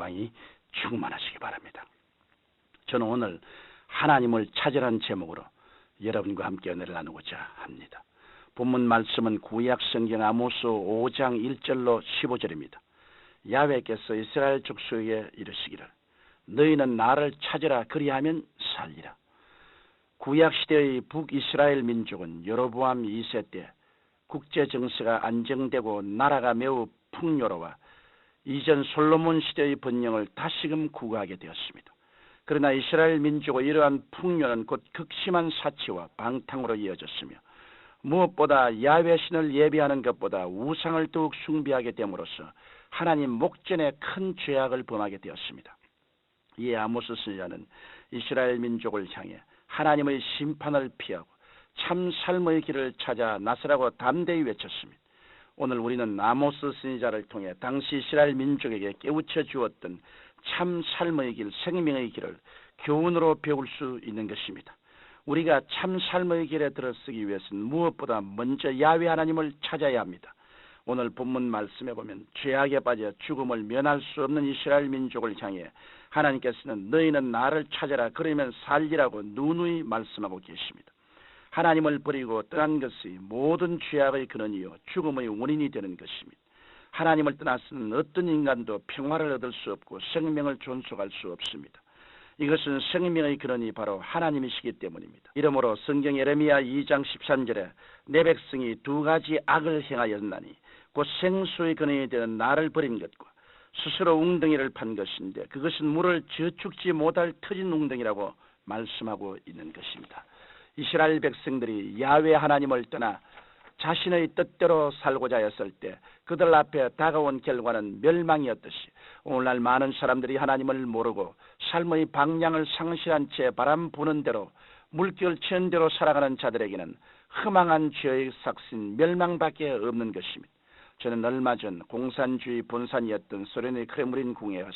영광이 충만하시기 바랍니다. 저는 오늘 하나님을 찾으라는 제목으로 여러분과 함께 은혜를 나누고자 합니다. 본문 말씀은 구약 성경 아모스 5장 1절로 15절입니다. 야훼께서 이스라엘 족속에게 이르시기를 너희는 나를 찾으라 그리하면 살리라. 구약 시대의 북이스라엘 민족은 여로보암 2세 때 국제 정세가 안정되고 나라가 매우 풍요로워 이전 솔로몬 시대의 번영을 다시금 구가하게 되었습니다. 그러나 이스라엘 민족의 이러한 풍요는 곧 극심한 사치와 방탕으로 이어졌으며 무엇보다 야훼 신을 예배하는 것보다 우상을 더욱 숭배하게 됨으로써 하나님 목전에 큰 죄악을 범하게 되었습니다. 이에 아모스 선지자는 이스라엘 민족을 향해 하나님의 심판을 피하고 참 삶의 길을 찾아 나서라고 담대히 외쳤습니다. 오늘 우리는 아모스 선지자를 통해 당시 이스라엘 민족에게 깨우쳐 주었던 참 삶의 길, 생명의 길을 교훈으로 배울 수 있는 것입니다. 우리가 참 삶의 길에 들어서기 위해서는 무엇보다 먼저 야훼 하나님을 찾아야 합니다. 오늘 본문 말씀에 보면 죄악에 빠져 죽음을 면할 수 없는 이스라엘 민족을 향해 하나님께서는 너희는 나를 찾아라 그러면 살리라고 누누이 말씀하고 계십니다. 하나님을 버리고 떠난 것이 모든 죄악의 근원이요 죽음의 원인이 되는 것입니다. 하나님을 떠나서는 어떤 인간도 평화를 얻을 수 없고 생명을 존속할 수 없습니다. 이것은 생명의 근원이 바로 하나님이시기 때문입니다. 이러므로 성경 예레미야 2장 13절에 내 백성이 두 가지 악을 행하였나니 곧 생수의 근원이 되는 나를 버린 것과 스스로 웅덩이를 판 것인데 그것은 물을 저축지 못할 터진 웅덩이라고 말씀하고 있는 것입니다. 이스라엘 백성들이 야훼 하나님을 떠나 자신의 뜻대로 살고자 했을 때 그들 앞에 다가온 결과는 멸망이었듯이 오늘날 많은 사람들이 하나님을 모르고 삶의 방향을 상실한 채 바람 부는 대로 물결 천대로 살아가는 자들에게는 허망한 죄의 삭신 멸망밖에 없는 것입니다. 저는 얼마 전 공산주의 본산이었던 소련의 크렘린 궁에서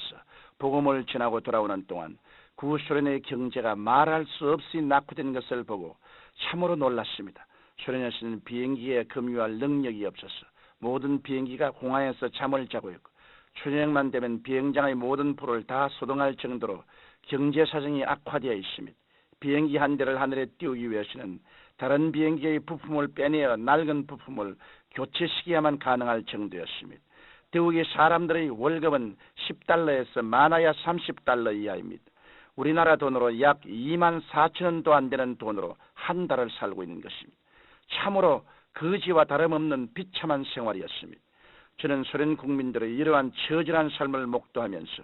복음을 전하고 돌아오는 동안 구소련의 경제가 말할 수 없이 낙후된 것을 보고 참으로 놀랐습니다. 소련에서는 비행기에 금유할 능력이 없어서 모든 비행기가 공항에서 잠을 자고 있고 저녁만 되면 비행장의 모든 불을 다 소동할 정도로 경제 사정이 악화되어 있습니다. 비행기 한 대를 하늘에 띄우기 위해서는 다른 비행기의 부품을 빼내어 낡은 부품을 교체시켜야만 가능할 정도였습니다. 더욱이 사람들의 월급은 10달러에서 많아야 30달러 이하입니다. 우리나라 돈으로 약 2만 4천 원도 안 되는 돈으로 한 달을 살고 있는 것입니다. 참으로 거지와 다름없는 비참한 생활이었습니다. 저는 소련 국민들의 이러한 처절한 삶을 목도하면서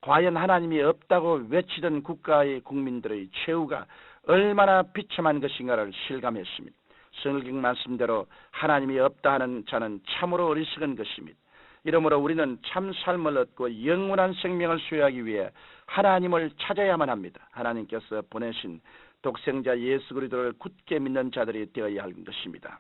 과연 하나님이 없다고 외치던 국가의 국민들의 최후가 얼마나 비참한 것인가를 실감했습니다. 성경 말씀대로 하나님이 없다 하는 자는 참으로 어리석은 것입니다. 이러므로 우리는 참 삶을 얻고 영원한 생명을 소유하기 위해 하나님을 찾아야만 합니다. 하나님께서 보내신 독생자 예수 그리스도를 굳게 믿는 자들이 되어야 할 것입니다.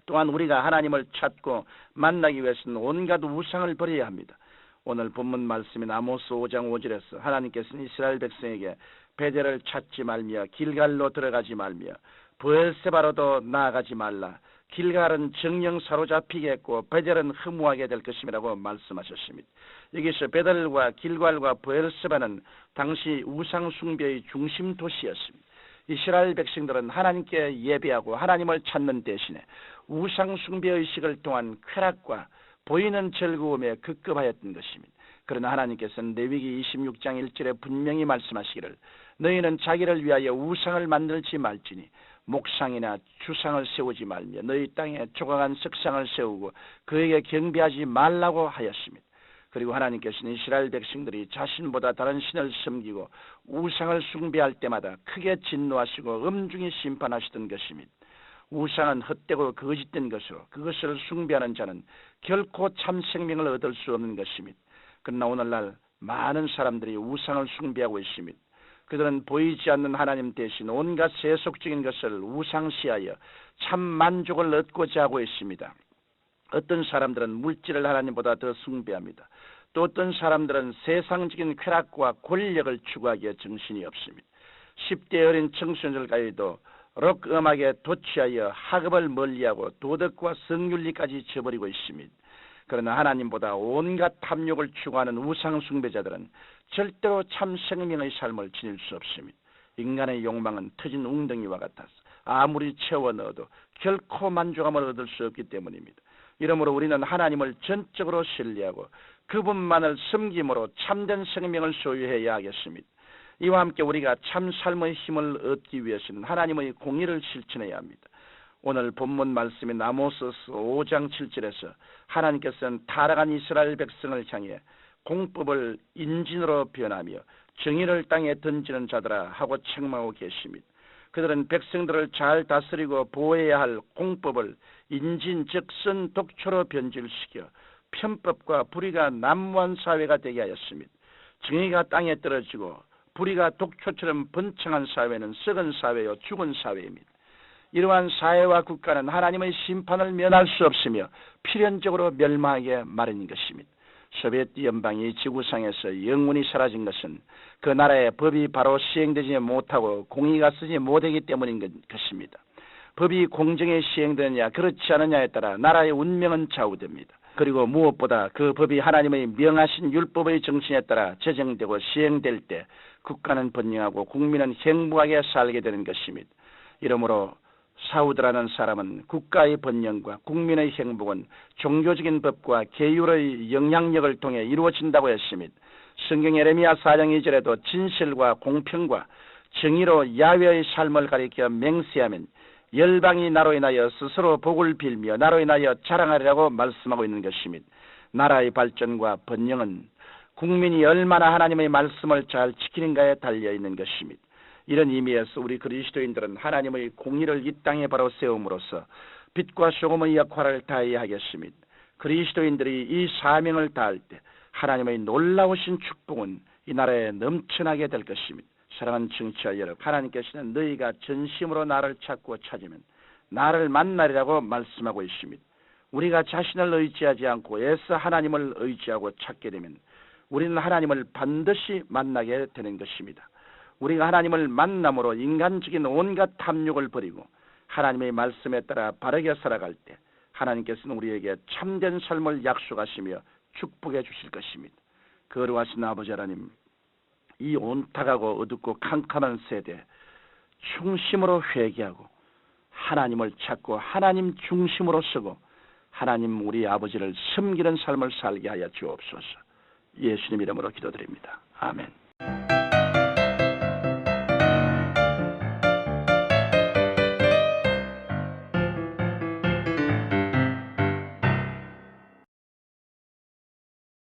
또한 우리가 하나님을 찾고 만나기 위해서는 온갖 우상을 버려야 합니다. 오늘 본문 말씀인 아모스 5장 5절에서 하나님께서는 이스라엘 백성에게 베델을 찾지 말며 길갈로 들어가지 말며 브엘세바로도 나아가지 말라. 길갈은 정령 사로잡히겠고 베델은 허무하게 될 것임이라고 말씀하셨습니다. 여기서 베델과 길갈과 브엘세바는 당시 우상 숭배의 중심 도시였습니다. 이스라엘 백성들은 하나님께 예배하고 하나님을 찾는 대신에 우상 숭배 의식을 통한 쾌락과 보이는 즐거움에 급급하였던 것입니다. 그러나 하나님께서는 레위기 26장 1절에 분명히 말씀하시기를 너희는 자기를 위하여 우상을 만들지 말지니 목상이나 주상을 세우지 말며 너희 땅에 조각한 석상을 세우고 그에게 경배하지 말라고 하였습니다. 그리고 하나님께서는 이스라엘 백성들이 자신보다 다른 신을 섬기고 우상을 숭배할 때마다 크게 진노하시고 엄중히 심판하시던 것입니다. 우상은 헛되고 거짓된 것으로 그것을 숭배하는 자는 결코 참 생명을 얻을 수 없는 것입니다. 그러나 오늘날 많은 사람들이 우상을 숭배하고 있습니다. 그들은 보이지 않는 하나님 대신 온갖 세속적인 것을 우상시하여 참 만족을 얻고자 하고 있습니다. 어떤 사람들은 물질을 하나님보다 더 숭배합니다. 또 어떤 사람들은 세상적인 쾌락과 권력을 추구하기에 정신이 없습니다. 10대 어린 청소년들까지도 록 음악에 도취하여 학업을 멀리하고 도덕과 성윤리까지 저버리고 있습니다. 그러나 하나님보다 온갖 탐욕을 추구하는 우상 숭배자들은 절대로 참 생명의 삶을 지닐 수 없습니다. 인간의 욕망은 터진 웅덩이와 같아서 아무리 채워 넣어도 결코 만족함을 얻을 수 없기 때문입니다. 이러므로 우리는 하나님을 전적으로 신뢰하고 그분만을 섬김으로 참된 생명을 소유해야 하겠습니다. 이와 함께 우리가 참 삶의 힘을 얻기 위해서는 하나님의 공의를 실천해야 합니다. 오늘 본문 말씀인 아모스서 5장 7절에서 하나님께서는 타락한 이스라엘 백성을 향해 공법을 인진으로 변하며 정의를 땅에 던지는 자들아 하고 책망하고 계십니다. 그들은 백성들을 잘 다스리고 보호해야 할 공법을 인진 즉 선 독초로 변질시켜 편법과 불의가 난무한 사회가 되게 하였습니다. 정의가 땅에 떨어지고 불의가 독초처럼 번창한 사회는 썩은 사회요 죽은 사회입니다. 이러한 사회와 국가는 하나님의 심판을 면할 수 없으며 필연적으로 멸망하게 마련인 것입니다. 소비에트 연방이 지구상에서 영원히 사라진 것은 그 나라의 법이 바로 시행되지 못하고 공의가 쓰지 못하기 때문인 것입니다. 법이 공정히 시행되느냐 그렇지 않느냐에 따라 나라의 운명은 좌우됩니다. 그리고 무엇보다 그 법이 하나님의 명하신 율법의 정신에 따라 제정되고 시행될 때 국가는 번영하고 국민은 행복하게 살게 되는 것입니다. 이러므로 사우드라는 사람은 국가의 번영과 국민의 행복은 종교적인 법과 계율의 영향력을 통해 이루어진다고 했습니다. 성경 에레미야 4장 2절에도 진실과 공평과 정의로 야훼의 삶을 가리켜 맹세하면 열방이 나로 인하여 스스로 복을 빌며 나로 인하여 자랑하리라고 말씀하고 있는 것입니다. 나라의 발전과 번영은 국민이 얼마나 하나님의 말씀을 잘 지키는가에 달려있는 것입니다. 이런 의미에서 우리 그리스도인들은 하나님의 공의를 이 땅에 바로 세움으로써 빛과 소금의 역할을 다해야 하겠습니다. 그리스도인들이 이 사명을 다할 때 하나님의 놀라우신 축복은 이 나라에 넘쳐나게 될 것입니다. 사랑하는 청취자 여러분, 하나님께서는 너희가 전심으로 나를 찾고 찾으면 나를 만나리라고 말씀하고 있습니다. 우리가 자신을 의지하지 않고 애써 하나님을 의지하고 찾게 되면 우리는 하나님을 반드시 만나게 되는 것입니다. 우리가 하나님을 만남으로 인간적인 온갖 탐욕을 버리고 하나님의 말씀에 따라 바르게 살아갈 때 하나님께서는 우리에게 참된 삶을 약속하시며 축복해 주실 것입니다. 거룩하신 아버지 하나님, 이 온탁하고 어둡고 캄캄한 세대 중심으로 회개하고 하나님을 찾고 하나님 중심으로 서고 하나님 우리 아버지를 섬기는 삶을 살게 하여 주옵소서. 예수님 이름으로 기도드립니다. 아멘.